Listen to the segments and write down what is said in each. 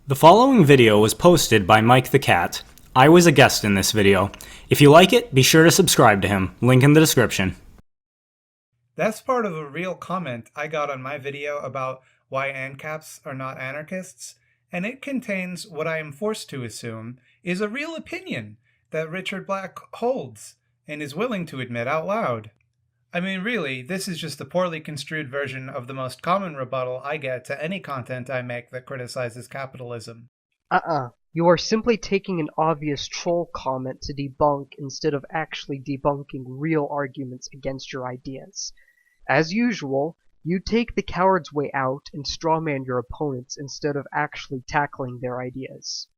The following video was posted by Mike the Cat. I was a guest in this video. If you like it, be sure to subscribe to him. Link in the description. That's part of a real comment I got on my video about why ANCAPs are not anarchists, and it contains what I am forced to assume is a real opinion that Richard Black holds and is willing to admit out loud. I mean, really, this is just a poorly construed version of the most common rebuttal I get to any content I make that criticizes capitalism. You are simply taking an obvious troll comment to debunk instead of actually debunking real arguments against your ideas. As usual, you take the coward's way out and strawman your opponents instead of actually tackling their ideas.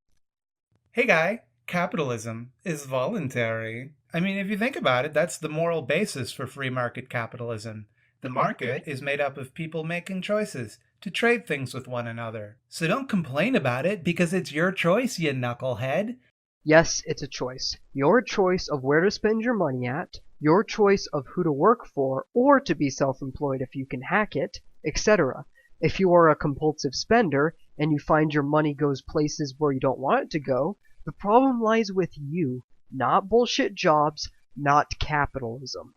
Hey guy, capitalism is voluntary. I mean, if you think about it, that's the moral basis for free market capitalism. The market is made up of people making choices to trade things with one another. So don't complain about it because it's your choice, you knucklehead. Yes, it's a choice. Your choice of where to spend your money at, your choice of who to work for or to be self-employed if you can hack it, etc. If you are a compulsive spender and you find your money goes places where you don't want it to go, the problem lies with you, not bullshit jobs, not capitalism.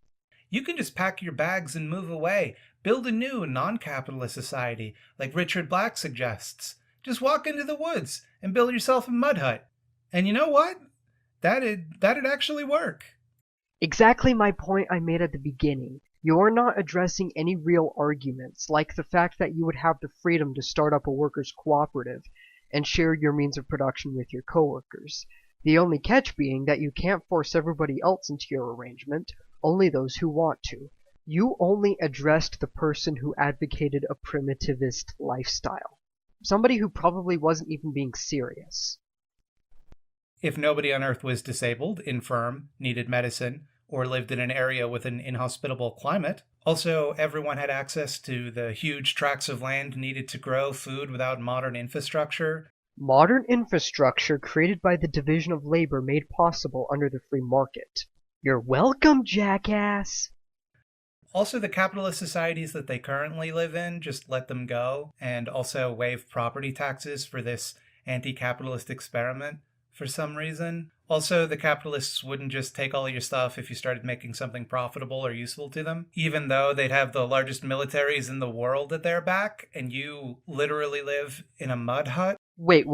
You can just pack your bags and move away. Build a new, non-capitalist society, like Richard Black suggests. Just walk into the woods and build yourself a mud hut. And you know what? That'd actually work. Exactly my point I made at the beginning. You're not addressing any real arguments, like the fact that you would have the freedom to start up a workers' cooperative and share your means of production with your coworkers. The only catch being that you can't force everybody else into your arrangement, only those who want to. You only addressed the person who advocated a primitivist lifestyle. Somebody who probably wasn't even being serious. If nobody on Earth was disabled, infirm, needed medicine, or lived in an area with an inhospitable climate, also everyone had access to the huge tracts of land needed to grow food without modern infrastructure. Modern infrastructure created by the division of labor made possible under the free market. You're welcome, jackass! Also, the capitalist societies that they currently live in, just let them go, and also waive property taxes for this anti-capitalist experiment for some reason. Also, the capitalists wouldn't just take all your stuff if you started making something profitable or useful to them, even though they'd have the largest militaries in the world at their back, and you literally live in a mud hut. Wait.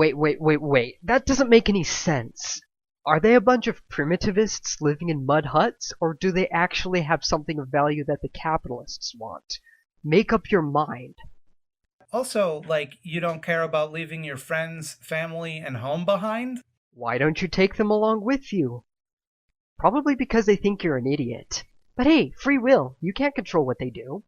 That doesn't make any sense. Are they a bunch of primitivists living in mud huts, or do they actually have something of value that the capitalists want? Make up your mind. Also, you don't care about leaving your friends, family, and home behind? Why don't you take them along with you? Probably because they think you're an idiot. But hey, free will. You can't control what they do.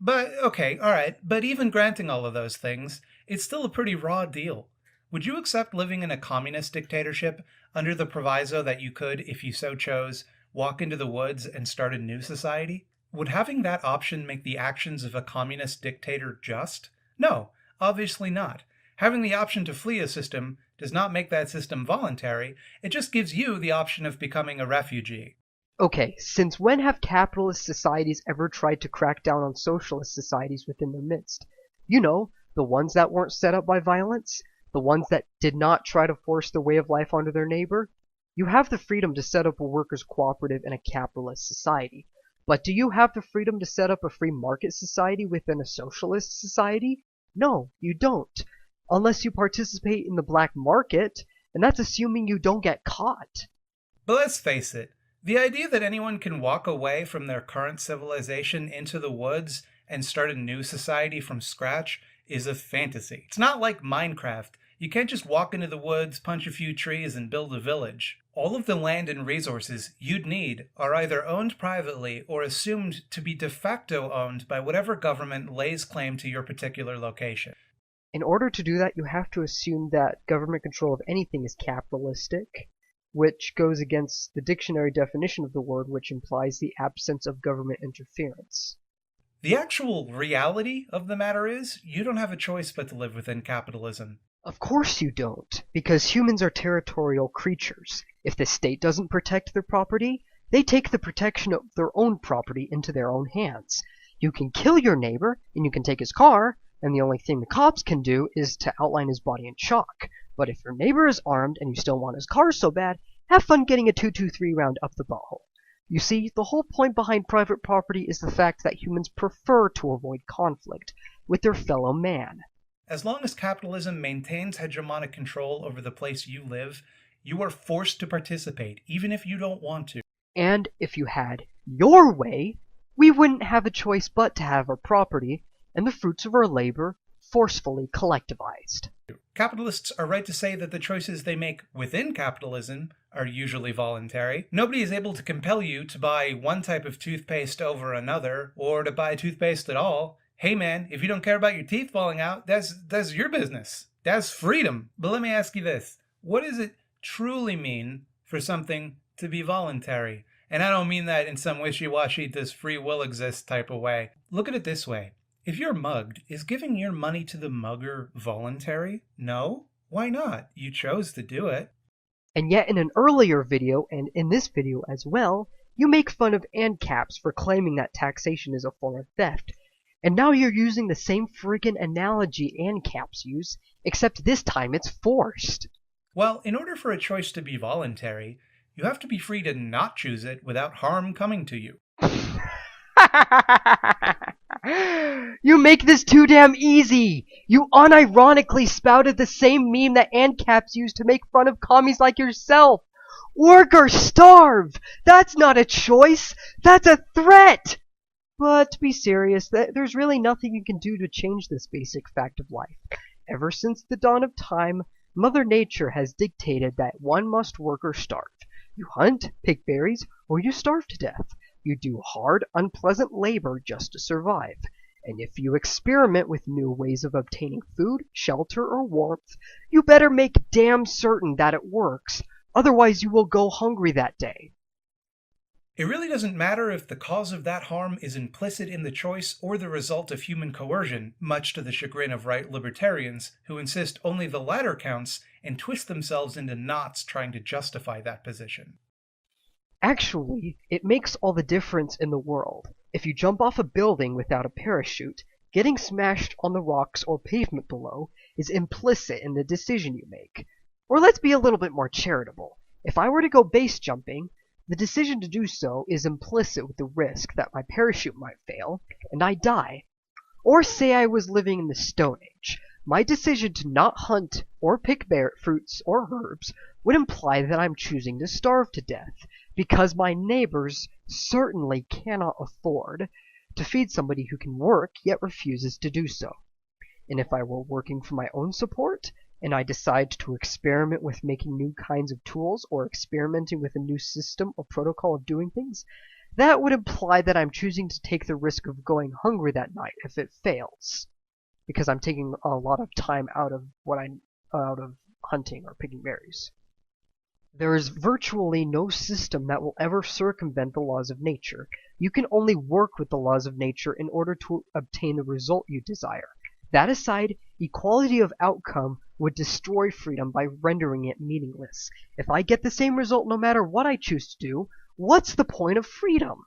But, okay, alright, but even granting all of those things, it's still a pretty raw deal. Would you accept living in a communist dictatorship under the proviso that you could, if you so chose, walk into the woods and start a new society? Would having that option make the actions of a communist dictator just? No, obviously not. Having the option to flee a system does not make that system voluntary, it just gives you the option of becoming a refugee. Okay, since when have capitalist societies ever tried to crack down on socialist societies within their midst? You know, the ones that weren't set up by violence? The ones that did not try to force their way of life onto their neighbor? You have the freedom to set up a workers' cooperative in a capitalist society. But do you have the freedom to set up a free market society within a socialist society? No, you don't. Unless you participate in the black market, and that's assuming you don't get caught. But let's face it, the idea that anyone can walk away from their current civilization into the woods and start a new society from scratch is a fantasy. It's not like Minecraft. You can't just walk into the woods, punch a few trees, and build a village. All of the land and resources you'd need are either owned privately or assumed to be de facto owned by whatever government lays claim to your particular location. In order to do that, you have to assume that government control of anything is capitalistic, which goes against the dictionary definition of the word, which implies the absence of government interference. The actual reality of the matter is, you don't have a choice but to live within capitalism. Of course you don't, because humans are territorial creatures. If the state doesn't protect their property, they take the protection of their own property into their own hands. You can kill your neighbor, and you can take his car, and the only thing the cops can do is to outline his body in chalk. But if your neighbor is armed and you still want his car so bad, have fun getting a 223 round up the butthole. You see, the whole point behind private property is the fact that humans prefer to avoid conflict with their fellow man. As long as capitalism maintains hegemonic control over the place you live, you are forced to participate, even if you don't want to. And if you had your way, we wouldn't have a choice but to have our property and the fruits of our labor forcefully collectivized. Capitalists are right to say that the choices they make within capitalism are usually voluntary. Nobody is able to compel you to buy one type of toothpaste over another, or to buy toothpaste at all. Hey man, if you don't care about your teeth falling out, that's your business. That's freedom. But let me ask you this. What does it truly mean for something to be voluntary? And I don't mean that in some wishy-washy does free will exist type of way. Look at it this way. If you're mugged, is giving your money to the mugger voluntary? No? Why not? You chose to do it. And yet in an earlier video, and in this video as well, you make fun of ANCAPs for claiming that taxation is a form of theft. And now you're using the same friggin' analogy ANCAPs use, except this time it's forced. Well, in order for a choice to be voluntary, you have to be free to not choose it without harm coming to you. You make this too damn easy! You unironically spouted the same meme that ANCAPs use to make fun of commies like yourself! Work or starve! That's not a choice! That's a threat! But to be serious, there's really nothing you can do to change this basic fact of life. Ever since the dawn of time, Mother Nature has dictated that one must work or starve. You hunt, pick berries, or you starve to death. You do hard, unpleasant labor just to survive. And if you experiment with new ways of obtaining food, shelter, or warmth, you better make damn certain that it works. Otherwise you will go hungry that day. It really doesn't matter if the cause of that harm is implicit in the choice or the result of human coercion, much to the chagrin of right libertarians, who insist only the latter counts and twist themselves into knots trying to justify that position. Actually, it makes all the difference in the world. If you jump off a building without a parachute, getting smashed on the rocks or pavement below is implicit in the decision you make. Or let's be a little bit more charitable. If I were to go base jumping, the decision to do so is implicit with the risk that my parachute might fail and I die. Or say I was living in the Stone Age. My decision to not hunt or pick fruits or herbs would imply that I'm choosing to starve to death, because my neighbors certainly cannot afford to feed somebody who can work yet refuses to do so. And if I were working for my own support, and I decide to experiment with making new kinds of tools or experimenting with a new system or protocol of doing things, that would imply that I'm choosing to take the risk of going hungry that night if it fails, because I'm taking a lot of time out of hunting or picking berries. There is virtually no system that will ever circumvent the laws of nature. You can only work with the laws of nature in order to obtain the result you desire. That aside, equality of outcome would destroy freedom by rendering it meaningless. If I get the same result no matter what I choose to do, what's the point of freedom?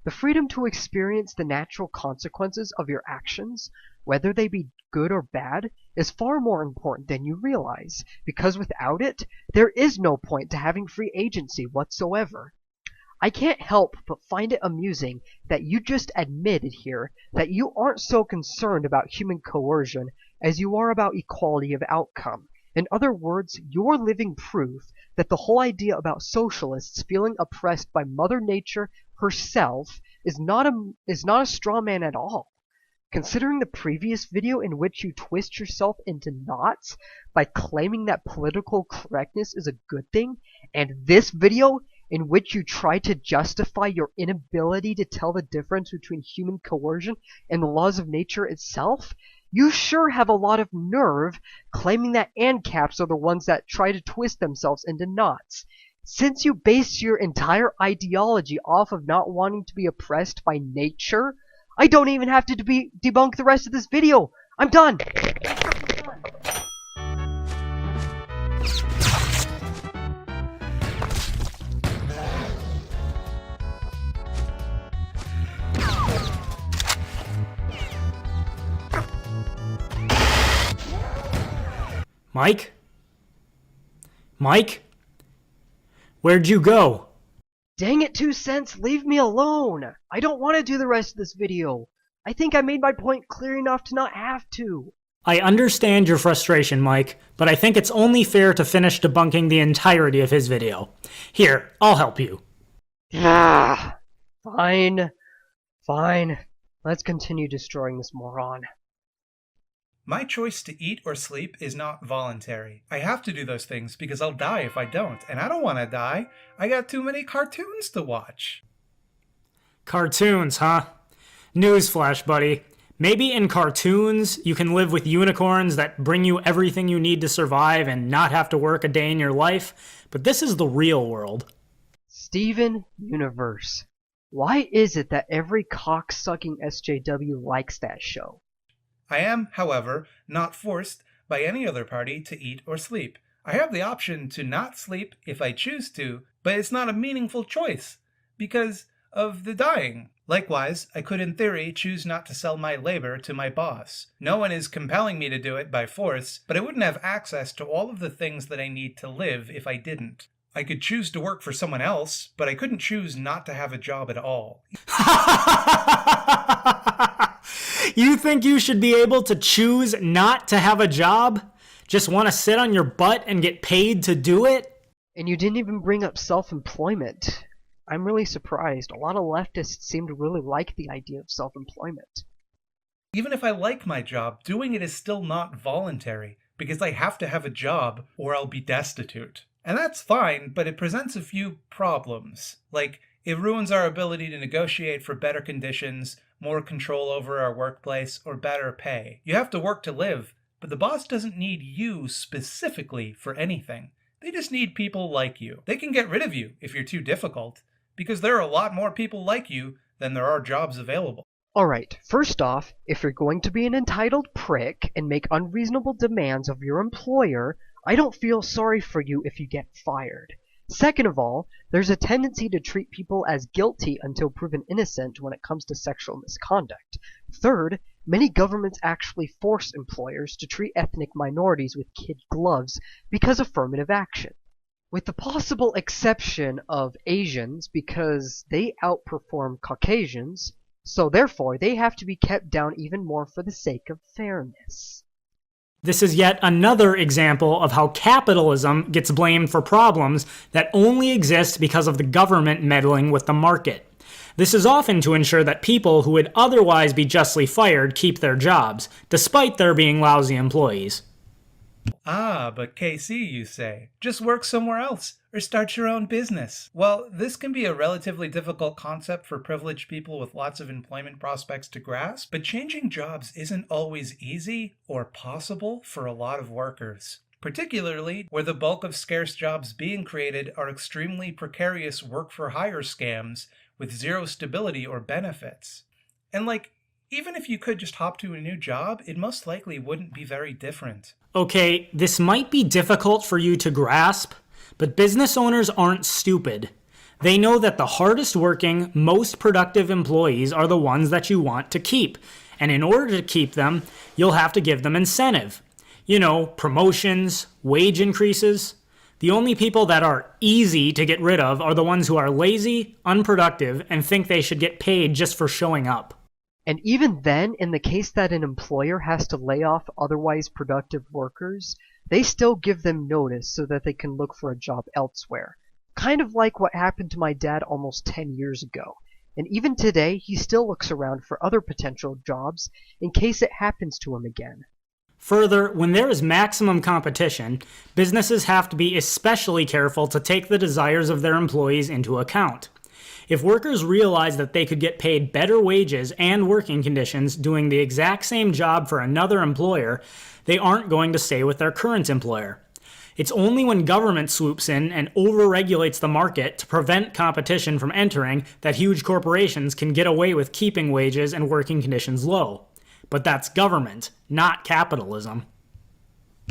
The freedom to experience the natural consequences of your actions, whether they be good or bad, is far more important than you realize, because without it, there is no point to having free agency whatsoever. I can't help but find it amusing that you just admitted here that you aren't so concerned about human coercion as you are about equality of outcome. In other words, you're living proof that the whole idea about socialists feeling oppressed by Mother Nature herself is not a straw man at all. Considering the previous video in which you twist yourself into knots by claiming that political correctness is a good thing, and this video in which you try to justify your inability to tell the difference between human coercion and the laws of nature itself, you sure have a lot of nerve claiming that ANCAPs are the ones that try to twist themselves into knots. Since you base your entire ideology off of not wanting to be oppressed by nature, I don't even have to debunk the rest of this video. I'm done. Mike? Mike? Where'd you go? Dang it, 2 cents, leave me alone! I don't want to do the rest of this video. I think I made my point clear enough to not have to. I understand your frustration, Mike, but I think it's only fair to finish debunking the entirety of his video. Here, I'll help you. Ah, fine. Fine. Let's continue destroying this moron. My choice to eat or sleep is not voluntary. I have to do those things because I'll die if I don't, and I don't want to die. I got too many cartoons to watch. Cartoons, huh? Newsflash, buddy. Maybe in cartoons, you can live with unicorns that bring you everything you need to survive and not have to work a day in your life, but this is the real world. Steven Universe. Why is it that every cock-sucking SJW likes that show? I am, however, not forced by any other party to eat or sleep. I have the option to not sleep if I choose to, but it's not a meaningful choice because of the dying. Likewise, I could in theory choose not to sell my labor to my boss. No one is compelling me to do it by force, but I wouldn't have access to all of the things that I need to live if I didn't. I could choose to work for someone else, but I couldn't choose not to have a job at all. You think you should be able to choose not to have a job? Just want to sit on your butt and get paid to do it? And you didn't even bring up self-employment. I'm really surprised. A lot of leftists seem to really like the idea of self-employment. Even if I like my job, doing it is still not voluntary, because I have to have a job or I'll be destitute. And that's fine, but it presents a few problems. Like, it ruins our ability to negotiate for better conditions, more control over our workplace, or better pay. You have to work to live, but the boss doesn't need you specifically for anything. They just need people like you. They can get rid of you if you're too difficult, because there are a lot more people like you than there are jobs available. Alright, first off, if you're going to be an entitled prick and make unreasonable demands of your employer, I don't feel sorry for you if you get fired. Second of all, there's a tendency to treat people as guilty until proven innocent when it comes to sexual misconduct. Third, many governments actually force employers to treat ethnic minorities with kid gloves because affirmative action. With the possible exception of Asians because they outperform Caucasians, so therefore they have to be kept down even more for the sake of fairness. This is yet another example of how capitalism gets blamed for problems that only exist because of the government meddling with the market. This is often to ensure that people who would otherwise be justly fired keep their jobs, despite there being lousy employees. Ah, but KC, you say. Just work somewhere else, or start your own business. Well, this can be a relatively difficult concept for privileged people with lots of employment prospects to grasp, but changing jobs isn't always easy or possible for a lot of workers. Particularly where the bulk of scarce jobs being created are extremely precarious work-for-hire scams with zero stability or benefits. And even if you could just hop to a new job, it most likely wouldn't be very different. Okay, this might be difficult for you to grasp, but business owners aren't stupid. They know that the hardest working, most productive employees are the ones that you want to keep, and in order to keep them, you'll have to give them incentive. You know, promotions, wage increases. The only people that are easy to get rid of are the ones who are lazy, unproductive, and think they should get paid just for showing up. And even then, in the case that an employer has to lay off otherwise productive workers, they still give them notice so that they can look for a job elsewhere. Kind of like what happened to my dad almost 10 years ago. And even today, he still looks around for other potential jobs in case it happens to him again. Further, when there is maximum competition, businesses have to be especially careful to take the desires of their employees into account. If workers realize that they could get paid better wages and working conditions doing the exact same job for another employer, they aren't going to stay with their current employer. It's only when government swoops in and overregulates the market to prevent competition from entering that huge corporations can get away with keeping wages and working conditions low. But that's government, not capitalism.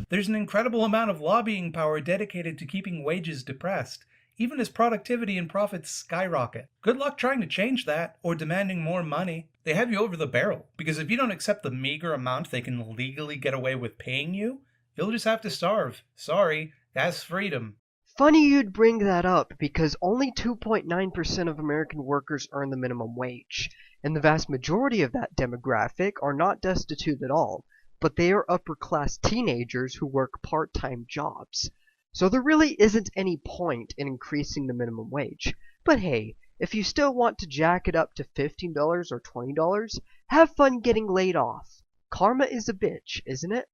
There's an incredible amount of lobbying power dedicated to keeping wages depressed, even as productivity and profits skyrocket. Good luck trying to change that, or demanding more money. They have you over the barrel, because if you don't accept the meager amount they can legally get away with paying you, You'll just have to starve. Sorry, that's freedom. Funny you'd bring that up, because only 2.9% of American workers earn the minimum wage, and the vast majority of that demographic are not destitute at all, but they are upper-class teenagers who work part-time jobs. So there really isn't any point in increasing the minimum wage. But hey, if you still want to jack it up to $15 or $20, have fun getting laid off. Karma is a bitch, isn't it?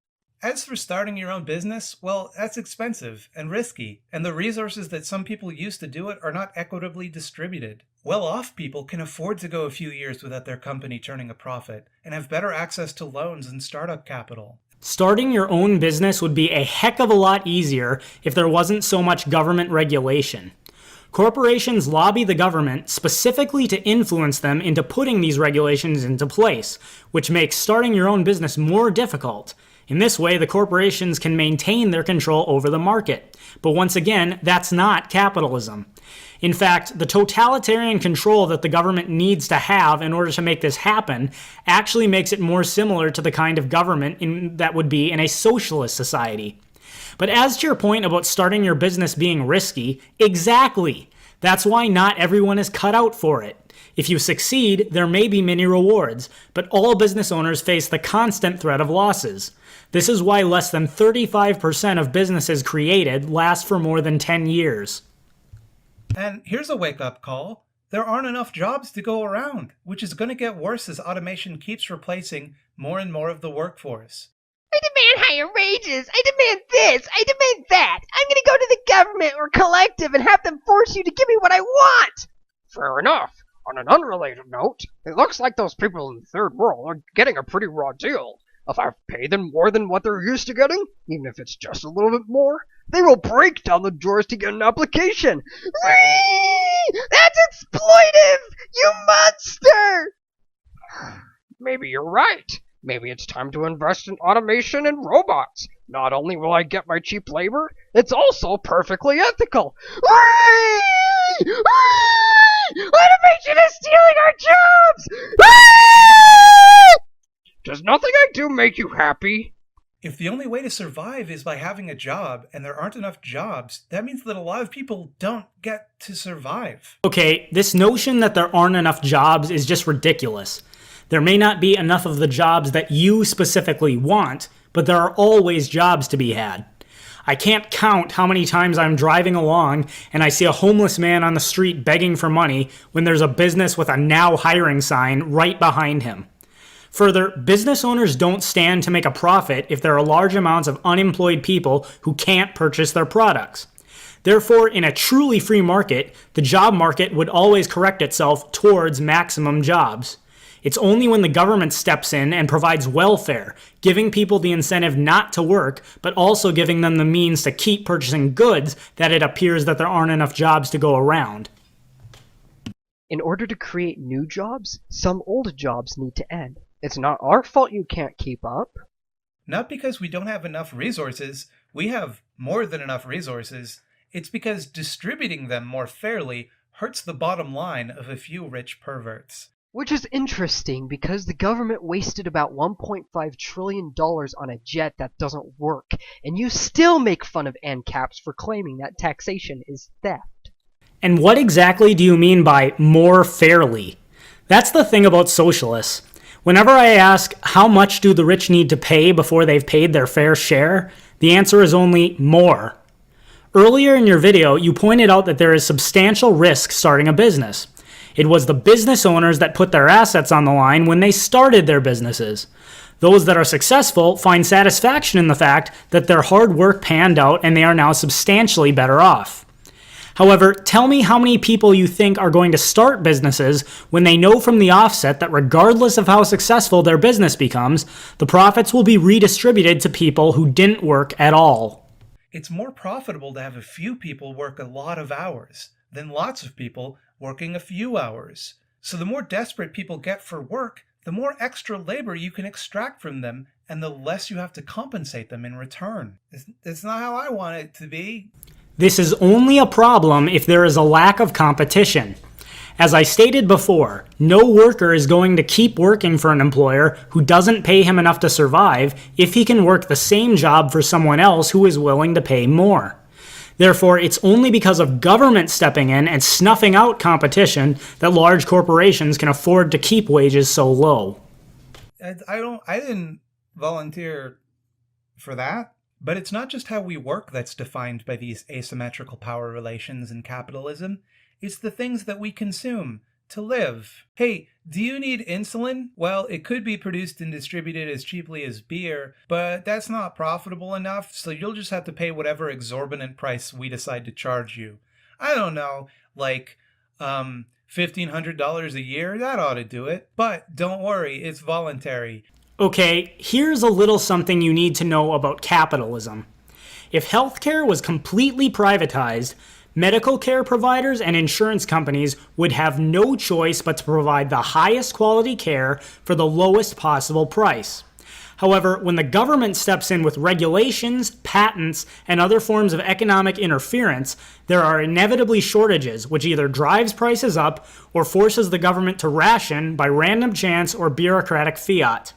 As for starting your own business, well, that's expensive and risky, and the resources that some people use to do it are not equitably distributed. Well-off people can afford to go a few years without their company turning a profit, and have better access to loans and startup capital. Starting your own business would be a heck of a lot easier if there wasn't so much government regulation. Corporations lobby the government specifically to influence them into putting these regulations into place, which makes starting your own business more difficult. In this way, the corporations can maintain their control over the market. But once again, that's not capitalism. In fact, the totalitarian control that the government needs to have in order to make this happen actually makes it more similar to the kind of government that would be in a socialist society. But as to your point about starting your business being risky, exactly. That's why not everyone is cut out for it. If you succeed, there may be many rewards, but all business owners face the constant threat of losses. This is why less than 35% of businesses created last for more than 10 years. And here's a wake-up call. There aren't enough jobs to go around, which is going to get worse as automation keeps replacing more and more of the workforce. I demand higher wages! I demand this! I demand that! I'm gonna go to the government or collective and have them force you to give me what I want! Fair enough. On an unrelated note, it looks like those people in the third world are getting a pretty raw deal. If I pay them more than what they're used to getting, even if it's just a little bit more, they will break down the doors to get an application. Whee! That's exploitive! You monster! Maybe you're right. Maybe it's time to invest in automation and robots. Not only will I get my cheap labor, it's also perfectly ethical. Whee! Whee! Automation is stealing our jobs! Whee! Does nothing I do make you happy? If the only way to survive is by having a job, and there aren't enough jobs, that means that a lot of people don't get to survive. Okay, this notion that there aren't enough jobs is just ridiculous. There may not be enough of the jobs that you specifically want, but there are always jobs to be had. I can't count how many times I'm driving along and I see a homeless man on the street begging for money when there's a business with a now hiring sign right behind him. Further, business owners don't stand to make a profit if there are large amounts of unemployed people who can't purchase their products. Therefore, in a truly free market, the job market would always correct itself towards maximum jobs. It's only when the government steps in and provides welfare, giving people the incentive not to work, but also giving them the means to keep purchasing goods, that it appears that there aren't enough jobs to go around. In order to create new jobs, some old jobs need to end. It's not our fault you can't keep up. Not because we don't have enough resources, we have more than enough resources. It's because distributing them more fairly hurts the bottom line of a few rich perverts. Which is interesting because the government wasted about $1.5 trillion on a jet that doesn't work, and you still make fun of ANCAPs for claiming that taxation is theft. And what exactly do you mean by more fairly? That's the thing about socialists. Whenever I ask how much do the rich need to pay before they've paid their fair share, the answer is only more. Earlier in your video, you pointed out that there is substantial risk starting a business. It was the business owners that put their assets on the line when they started their businesses. Those that are successful find satisfaction in the fact that their hard work panned out and they are now substantially better off. However, tell me how many people you think are going to start businesses when they know from the offset that regardless of how successful their business becomes, the profits will be redistributed to people who didn't work at all. It's more profitable to have a few people work a lot of hours than lots of people working a few hours. So the more desperate people get for work, the more extra labor you can extract from them, and the less you have to compensate them in return. It's not how I want it to be. This is only a problem if there is a lack of competition. As I stated before, no worker is going to keep working for an employer who doesn't pay him enough to survive if he can work the same job for someone else who is willing to pay more. Therefore, it's only because of government stepping in and snuffing out competition that large corporations can afford to keep wages so low. I didn't volunteer for that. But it's not just how we work that's defined by these asymmetrical power relations in capitalism. It's the things that we consume to live. Hey, do you need insulin? Well, it could be produced and distributed as cheaply as beer, but that's not profitable enough, so you'll just have to pay whatever exorbitant price we decide to charge you. I don't know, like, $1,500 a year? That ought to do it. But don't worry, it's voluntary. Okay, here's a little something you need to know about capitalism. If healthcare was completely privatized, medical care providers and insurance companies would have no choice but to provide the highest quality care for the lowest possible price. However, when the government steps in with regulations, patents, and other forms of economic interference, there are inevitably shortages, which either drives prices up or forces the government to ration by random chance or bureaucratic fiat.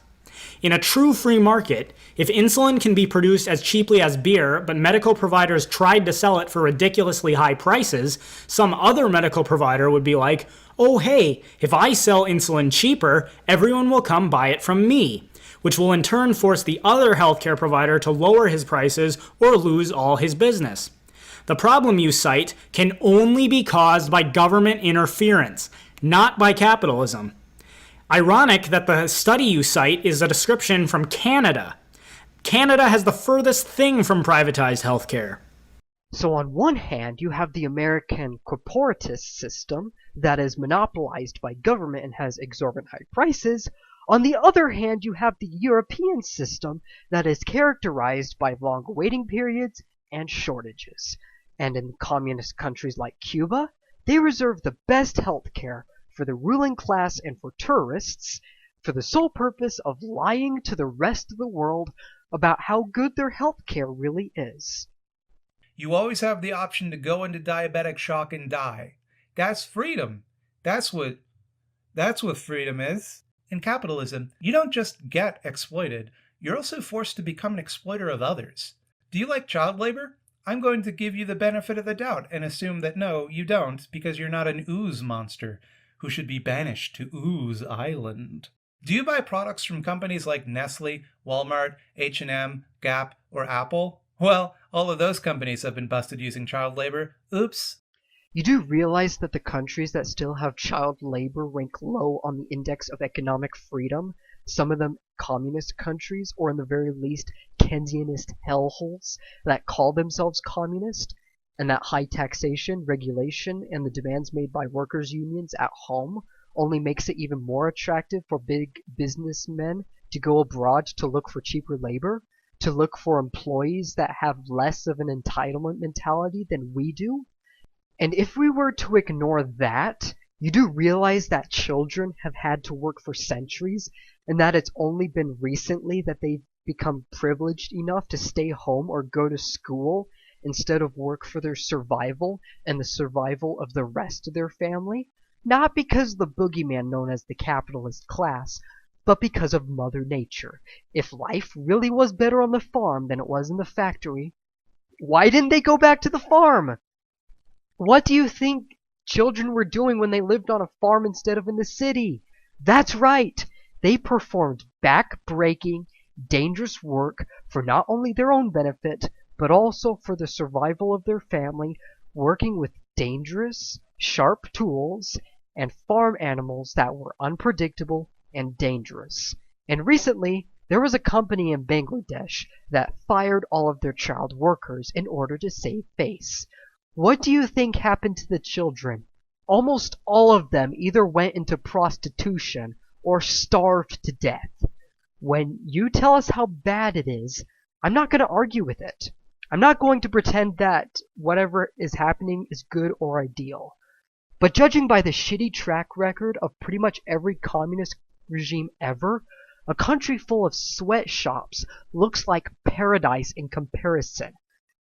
In a true free market, if insulin can be produced as cheaply as beer, but medical providers tried to sell it for ridiculously high prices, some other medical provider would be like, oh hey, if I sell insulin cheaper, everyone will come buy it from me, which will in turn force the other healthcare provider to lower his prices or lose all his business. The problem you cite can only be caused by government interference, not by capitalism. Ironic that the study you cite is a description from Canada. Canada has the furthest thing from privatized healthcare. So on one hand, you have the American corporatist system that is monopolized by government and has exorbitant high prices. On the other hand, you have the European system that is characterized by long waiting periods and shortages. And in communist countries like Cuba, they reserve the best healthcare for the ruling class and for tourists, for the sole purpose of lying to the rest of the world about how good their healthcare really is. You always have the option to go into diabetic shock and die. That's freedom. That's what freedom is. In capitalism, you don't just get exploited, you're also forced to become an exploiter of others. Do you like child labor? I'm going to give you the benefit of the doubt and assume that no, you don't, because you're not an ooze monster who should be banished to Ooze Island. Do you buy products from companies like Nestle, Walmart, H&M, Gap, or Apple? Well, all of those companies have been busted using child labor. Oops. You do realize that the countries that still have child labor rank low on the index of economic freedom, some of them communist countries, or in the very least Keynesianist hellholes that call themselves communist, and that high taxation, regulation, and the demands made by workers' unions at home only makes it even more attractive for big businessmen to go abroad to look for cheaper labor, to look for employees that have less of an entitlement mentality than we do. And if we were to ignore that, you do realize that children have had to work for centuries, and that it's only been recently that they've become privileged enough to stay home or go to school instead of work for their survival and the survival of the rest of their family, not because the boogeyman known as the capitalist class, but because of Mother Nature. If life really was better on the farm than it was in the factory, why didn't they go back to the farm? What do you think children were doing when they lived on a farm instead of in the city? That's right! They performed back-breaking, dangerous work for not only their own benefit, but also for the survival of their family, working with dangerous, sharp tools and farm animals that were unpredictable and dangerous. And recently, there was a company in Bangladesh that fired all of their child workers in order to save face. What do you think happened to the children? Almost all of them either went into prostitution or starved to death. When you tell us how bad it is, I'm not going to argue with it. I'm not going to pretend that whatever is happening is good or ideal. But judging by the shitty track record of pretty much every communist regime ever, a country full of sweatshops looks like paradise in comparison.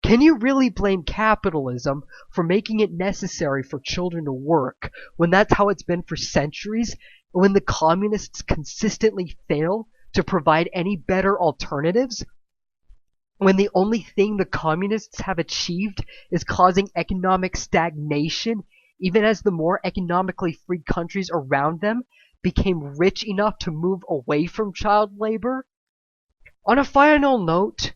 Can you really blame capitalism for making it necessary for children to work when that's how it's been for centuries, and when the communists consistently fail to provide any better alternatives? When the only thing the communists have achieved is causing economic stagnation, even as the more economically free countries around them became rich enough to move away from child labor? On a final note,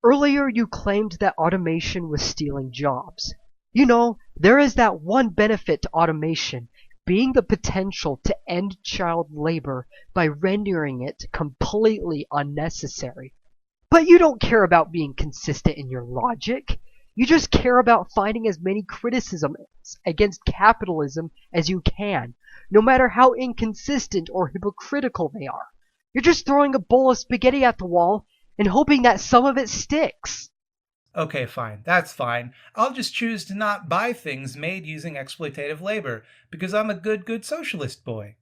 earlier you claimed that automation was stealing jobs. You know, there is that one benefit to automation, being the potential to end child labor by rendering it completely unnecessary. But you don't care about being consistent in your logic. You just care about finding as many criticisms against capitalism as you can, no matter how inconsistent or hypocritical they are. You're just throwing a bowl of spaghetti at the wall and hoping that some of it sticks. Okay, fine. That's fine. I'll just choose to not buy things made using exploitative labor, because I'm a good socialist boy.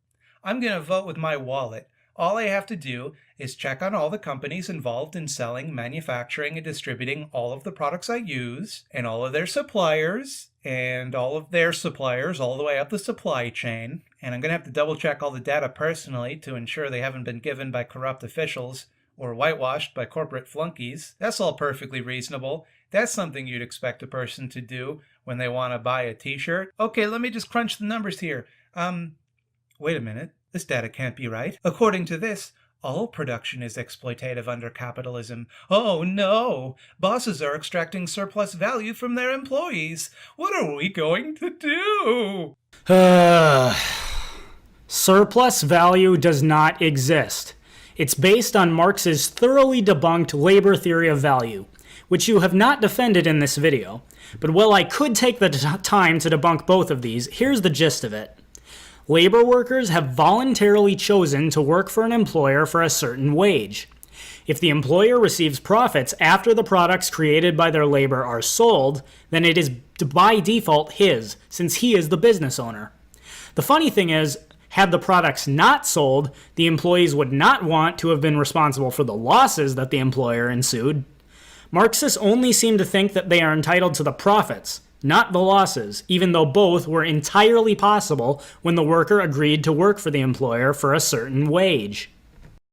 I'm gonna vote with my wallet. All I have to do is check on all the companies involved in selling, manufacturing, and distributing all of the products I use, and all of their suppliers, and all of their suppliers all the way up the supply chain. And I'm going to have to double check all the data personally to ensure they haven't been given by corrupt officials or whitewashed by corporate flunkies. That's all perfectly reasonable. That's something you'd expect a person to do when they want to buy a t-shirt. Okay, let me just crunch the numbers here. Wait a minute. This data can't be right. According to this, all production is exploitative under capitalism. Oh no! Bosses are extracting surplus value from their employees. What are we going to do? Surplus value does not exist. It's based on Marx's thoroughly debunked labor theory of value, which you have not defended in this video. But while I could take the time to debunk both of these, here's the gist of it. Labor workers have voluntarily chosen to work for an employer for a certain wage. If the employer receives profits after the products created by their labor are sold, then it is by default his, since he is the business owner. The funny thing is, had the products not sold, the employees would not want to have been responsible for the losses that the employer ensued. Marxists only seem to think that they are entitled to the profits, not the losses, even though both were entirely possible when the worker agreed to work for the employer for a certain wage.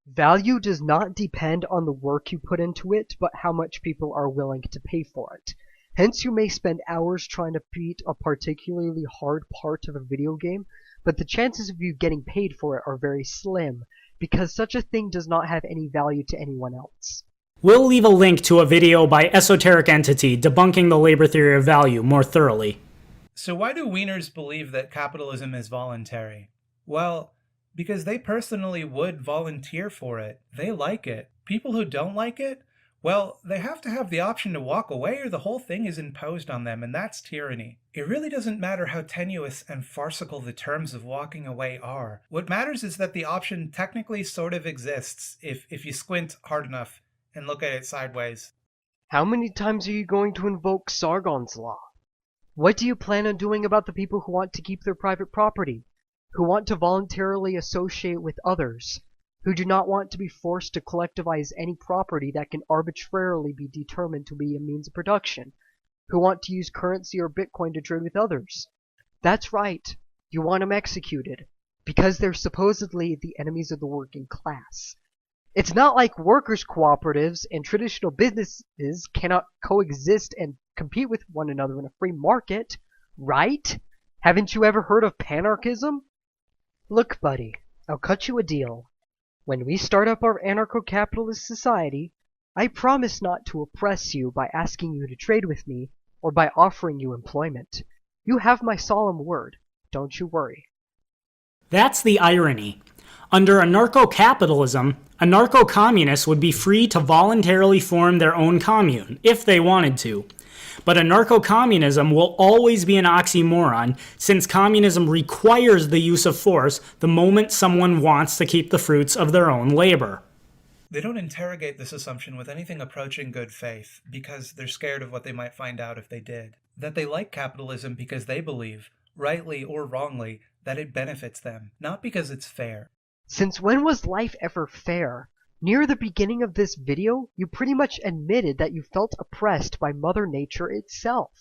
Value does not depend on the work you put into it, but how much people are willing to pay for it. Hence, you may spend hours trying to beat a particularly hard part of a video game, but the chances of you getting paid for it are very slim, because such a thing does not have any value to anyone else. We'll leave a link to a video by Esoteric Entity debunking the labor theory of value more thoroughly. So why do wieners believe that capitalism is voluntary? Well, because they personally would volunteer for it. They like it. People who don't like it, well, they have to have the option to walk away or the whole thing is imposed on them, and that's tyranny. It really doesn't matter how tenuous and farcical the terms of walking away are. What matters is that the option technically sort of exists if you squint hard enough and look at it sideways. How many times are you going to invoke Sargon's law? What do you plan on doing about the people who want to keep their private property, who want to voluntarily associate with others, who do not want to be forced to collectivize any property that can arbitrarily be determined to be a means of production, who want to use currency or Bitcoin to trade with others? That's right, you want them executed, because they're supposedly the enemies of the working class. It's not like workers' cooperatives and traditional businesses cannot coexist and compete with one another in a free market, right? Haven't you ever heard of panarchism? Look, buddy, I'll cut you a deal. When we start up our anarcho-capitalist society, I promise not to oppress you by asking you to trade with me or by offering you employment. You have my solemn word, don't you worry. That's the irony. Under anarcho-capitalism, anarcho-communists would be free to voluntarily form their own commune, if they wanted to. But anarcho-communism will always be an oxymoron, since communism requires the use of force the moment someone wants to keep the fruits of their own labor. They don't interrogate this assumption with anything approaching good faith, because they're scared of what they might find out if they did. That they like capitalism because they believe, rightly or wrongly, that it benefits them, not because it's fair. Since when was life ever fair? Near the beginning of this video, you pretty much admitted that you felt oppressed by Mother Nature itself.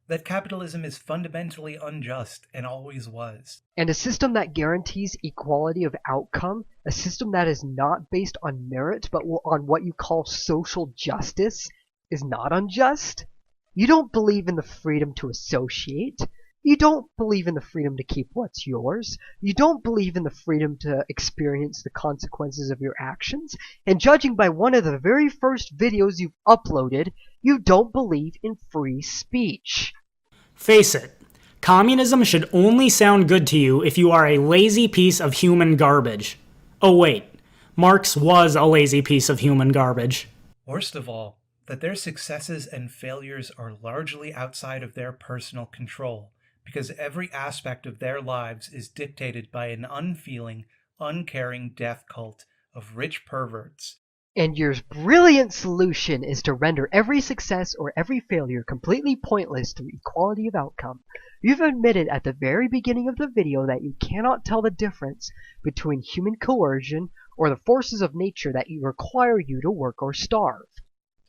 That capitalism is fundamentally unjust and always was. And a system that guarantees equality of outcome, a system that is not based on merit but on what you call social justice, is not unjust? You don't believe in the freedom to associate. You don't believe in the freedom to keep what's yours. You don't believe in the freedom to experience the consequences of your actions. And judging by one of the very first videos you've uploaded, you don't believe in free speech. Face it, communism should only sound good to you if you are a lazy piece of human garbage. Oh wait, Marx was a lazy piece of human garbage. Worst of all, that their successes and failures are largely outside of their personal control, because every aspect of their lives is dictated by an unfeeling, uncaring death cult of rich perverts. And your brilliant solution is to render every success or every failure completely pointless through equality of outcome. You've admitted at the very beginning of the video that you cannot tell the difference between human coercion or the forces of nature that require you to work or starve.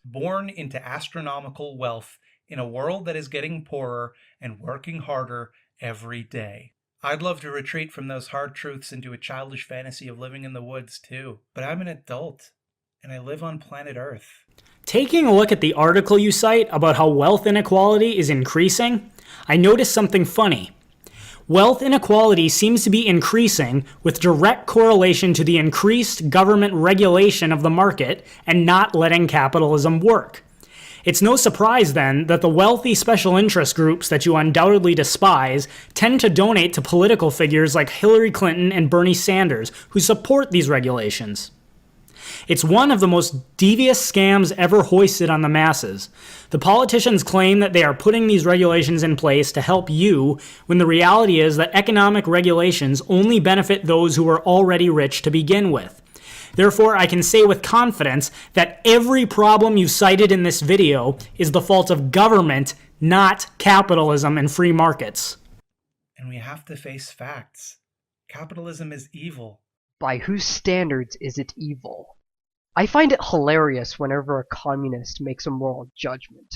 Born into astronomical wealth in a world that is getting poorer and working harder every day. I'd love to retreat from those hard truths into a childish fantasy of living in the woods too, but I'm an adult. And I live on planet Earth. Taking a look at the article you cite about how wealth inequality is increasing, I noticed something funny. Wealth inequality seems to be increasing with direct correlation to the increased government regulation of the market and not letting capitalism work. It's no surprise then that the wealthy special interest groups that you undoubtedly despise tend to donate to political figures like Hillary Clinton and Bernie Sanders who support these regulations. It's one of the most devious scams ever hoisted on the masses. The politicians claim that they are putting these regulations in place to help you, when the reality is that economic regulations only benefit those who are already rich to begin with. Therefore, I can say with confidence that every problem you cited in this video is the fault of government, not capitalism and free markets. And we have to face facts. Capitalism is evil. By whose standards is it evil? I find it hilarious whenever a communist makes a moral judgment.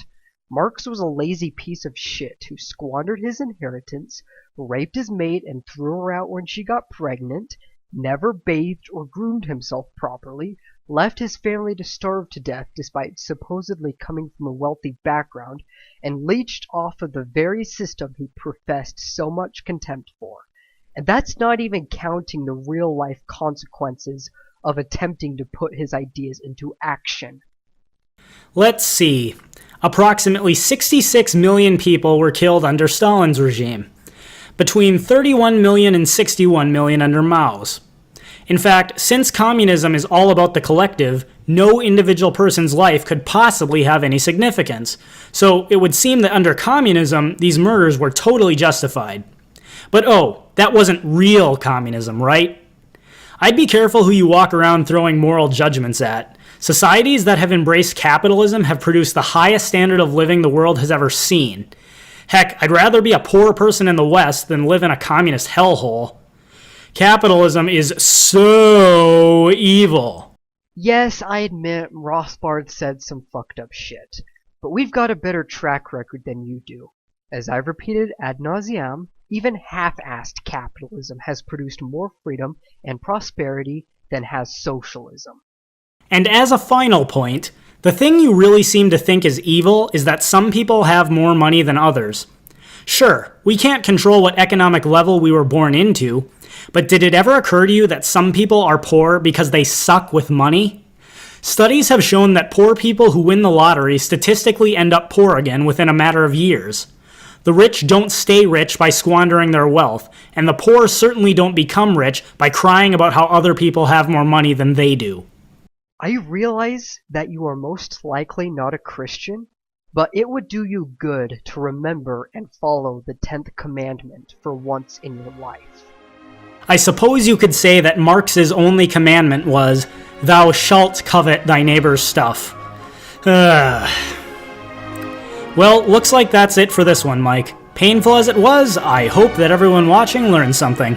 Marx was a lazy piece of shit who squandered his inheritance, raped his mate and threw her out when she got pregnant, never bathed or groomed himself properly, left his family to starve to death despite supposedly coming from a wealthy background, and leached off of the very system he professed so much contempt for. And that's not even counting the real-life consequences of attempting to put his ideas into action. Let's see. Approximately 66 million people were killed under Stalin's regime, between 31 million and 61 million under Mao's. In fact, since communism is all about the collective, no individual person's life could possibly have any significance. So it would seem that under communism, these murders were totally justified. But oh, that wasn't real communism, right? I'd be careful who you walk around throwing moral judgments at. Societies that have embraced capitalism have produced the highest standard of living the world has ever seen. Heck, I'd rather be a poor person in the West than live in a communist hellhole. Capitalism is so evil. Yes, I admit Rothbard said some fucked up shit, but we've got a better track record than you do. As I've repeated ad nauseam, even half-assed capitalism has produced more freedom and prosperity than has socialism. And as a final point, the thing you really seem to think is evil is that some people have more money than others. Sure, we can't control what economic level we were born into, but did it ever occur to you that some people are poor because they suck with money? Studies have shown that poor people who win the lottery statistically end up poor again within a matter of years. The rich don't stay rich by squandering their wealth, and the poor certainly don't become rich by crying about how other people have more money than they do. I realize that you are most likely not a Christian, but it would do you good to remember and follow the 10th commandment for once in your life. I suppose you could say that Marx's only commandment was, "Thou shalt covet thy neighbor's stuff." Well, looks like that's it for this one, Mike. Painful as it was, I hope that everyone watching learned something.